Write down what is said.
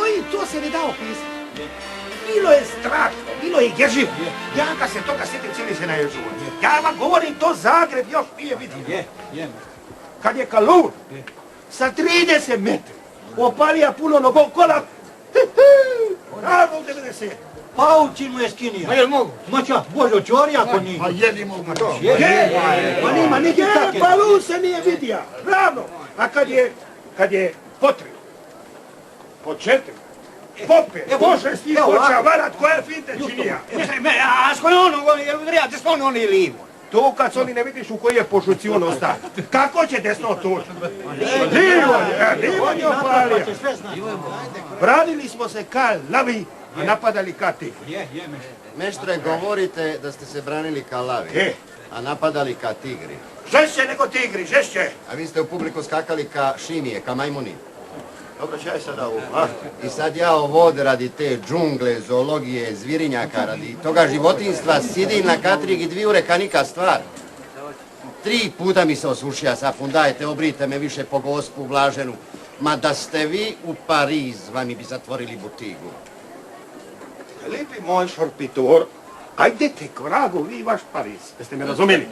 moji, to se ne da opisati. Bilo je strašno, bilo je ježivo. Ja kad se toga sjetim, cijeli se naježuo. Ja vam govorim, to Zagreb još nije vidio. Kad je Kalun sa 30 metri opalija puno nogom kola, ravno u 90. Paučinu je skinija. Ma jel mogu? Mača, Božo čorija ko nije. A jedi mogu to. Ma nima niti take. Palun se nije vidio, ravno. A kad je potrebno, po 4, po 5, po 6 njih hoća varat koja finte činija. A s kojom ono, jel vrijate s ono ili livo? To kad oni ne vidiš u koji je pošucion ostaje. Kako će desno tući? Livo je opalija. Branili smo se ka lavi, a napadali ka tigri. Meštre, govorite da ste se branili ka lavi, a napadali ka tigri. Žešće nego tigri, žešće. A vi ste u publiku skakali ka šimije, ka majmuni. Dobro, šta je sada ovo, a? I sad ja ovod radi te džungle, zoologije, zvirinjaka, radi toga životinstva, sidim na katrigi 2 ure ka nika stvar. 3 puta mi se osušija sapun, dajte, obrite me više po Gospu Blaženu. Ma da ste vi u Pariz, vami bi zatvorili butigu. Lipi moj šorpitor, ajdete k vragu vi vaš Pariz, jeste me razumjeli?